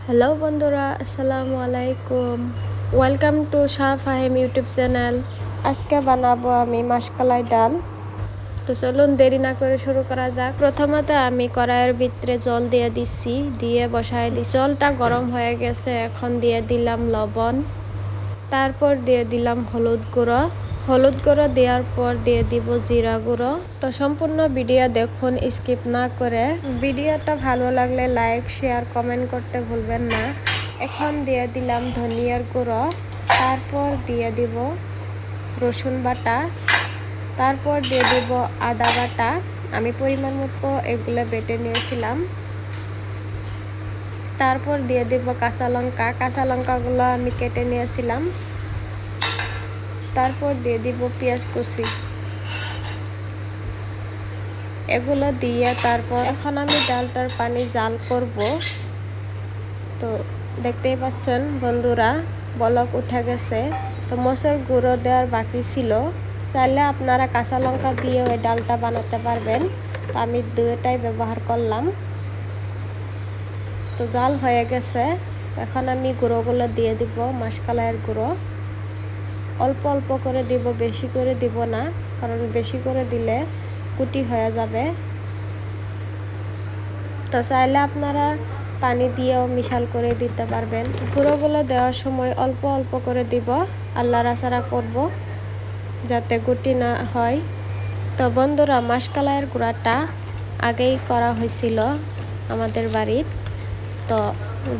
Hello বন্ধুরা, আসসালামু আলাইকুম। Welcome to Shah Fahim YouTube channel. আজকে বানাবো আমি মাসকলাই ডাল। তো চলুন দেরি না করে শুরু করা যাক। প্রথমত আমি কড়াইয়ের ভিতরে জল দিয়ে দিচ্ছি, দিয়ে বসায় দিচ্ছি। জলটা গরম হয়ে গেছে, এখন দিয়ে দিলাম লবণ, তারপর দিয়ে দিলাম হলুদ গুঁড়ো দেওয়ার পর দিয়ে দিব জিরা গুঁড়ো। তো সম্পূর্ণ ভিডিও দেখুন, স্কিপ না করে। ভিডিওটা ভালো লাগলে লাইক, শেয়ার, কমেন্ট করতে ভুলবেন না। এখন দিয়ে দিলাম ধনিয়ার গুঁড়ো, তারপর দিয়ে দিব রসুন বাটা, তারপর দিয়ে দিব আদা বাটা। আমি পরিমাণ মতো এগুলো বেটে নিয়েছিলাম। তারপর দিয়ে দিব কাঁচা লঙ্কাগুলো আমি কেটে নিয়েছিলাম। তারপর দিয়ে দিব পেঁয়াজ কুচি, এগুলো দিয়ে তারপর এখন আমি ডালটার পানি জাল করব। তো দেখতেই পাচ্ছেন বন্ধুরা, বলক উঠে গেছে। তো মসুর গুঁড়ো দেওয়ার বাকি ছিল, চাইলে আপনারা কাঁচা লঙ্কা দিয়ে ওই ডালটা বানাতে পারবেন। তো আমি দুটোটাই ব্যবহার করলাম। তো জাল হয়ে গেছে, এখন আমি গুঁড়োগুলো দিয়ে দিব। মাসকলাইয়ের গুঁড়ো অল্প অল্প করে দিব, বেশি করে দিব না, কারণ বেশি করে দিলে কুটি হয়ে যাবে। তো চাইলে আপনারা পানি দিয়েও মিশাল করে দিতে পারবেন। গুঁড়োগুলো দেওয়ার সময় অল্প অল্প করে দিব, আর নাড়াচাড়া করব যাতে গুটি না হয়। তো বন্ধুরা, মাসকলাইয়ের গুঁড়াটা আগেই করা হয়েছিল আমাদের বাড়িতে, তো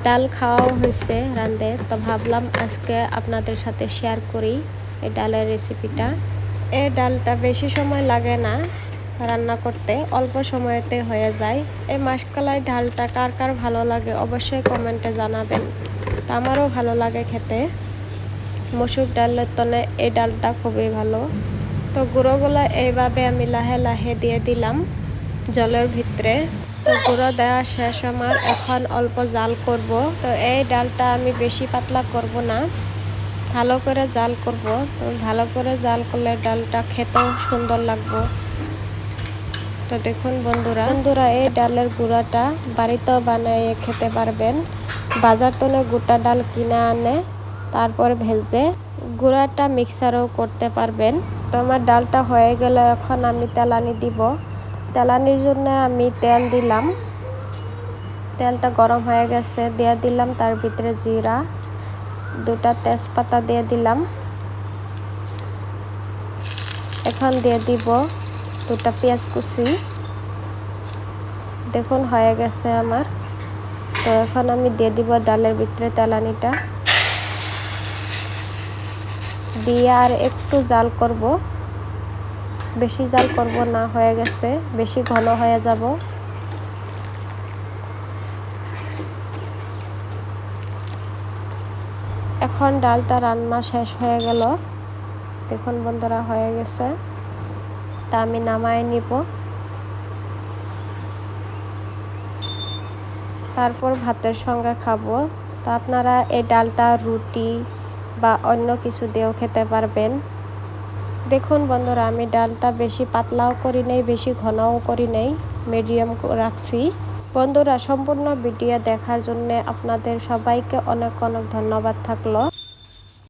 ডাল খাওয়াও হয়েছে রাঁধে। তো ভাবলাম আজকে আপনাদের সাথে শেয়ার করি এই ডালের রেসিপিটা। এই ডালটা বেশি সময় লাগে না রান্না করতে, অল্প সময়তে হয়ে যায়। এই মাসকলাই ডালটা কার কার ভালো লাগে অবশ্যই কমেন্টে জানাবেন। তা আমারও ভালো লাগে খেতে। মসুর ডালের তনে এই ডালটা খুবই ভালো। তো গুঁড়োগুলো এইভাবে আমি লাহে লাহে দিয়ে দিলাম জলের ভিতরে। তো গুঁড়ো দেওয়া শেষ আমার, এখন অল্প জাল করব। তো এই ডালটা আমি বেশি পাতলা করব না, ভালো করে জাল করব। তো ভালো করে জাল করলে ডালটা খেতেও সুন্দর লাগবে। তো দেখুন বন্ধুরা, এই ডালের গুঁড়াটা বাড়িতেও বানিয়ে খেতে পারবেন। বাজার থেকে গোটা ডাল কিনে আনে তারপর ভেজে গুঁড়াটা মিক্সারও করতে পারবেন। তো আমার ডালটা হয়ে গেলে এখন আমি তেলানি দিব। তেলানির জন্য আমি তেল দিলাম, তেলটা গরম হয়ে গেছে, দিয়ে দিলাম তার ভিতরে জিরা, দুটা তেজপাতা দিয়ে দিলাম। এখন দিয়ে দিব দুটা পেঁয়াজ কুচি। দেখুন হয়ে গেছে আমার। তো এখন আমি দিয়ে দিব ডালের ভিতরে তেলানিটা দিয়ে আর একটু জাল করব, বেশি জাল করব না, হয়ে গেছে, বেশি ঘন হয়ে যাব। এখন ডালটা রান্না শেষ হয়ে গেল। দেখুন বন্ধুরা, হয়ে গেছে। তা আমি নামায় নিব, তারপর ভাতের সঙ্গে খাবো। তো আপনারা এই ডালটা রুটি বা অন্য কিছু দিয়েও খেতে পারবেন। দেখুন বন্ধুরা, আমি ডালটা বেশি পাতলাও করি নাই, বেশি ঘনও করি নাই, মিডিয়াম রাখছি। বন্ধুরা, সম্পূর্ণ ভিডিও দেখার জন্য আপনাদের সবাইকে অনেক অনেক ধন্যবাদ থাকলো।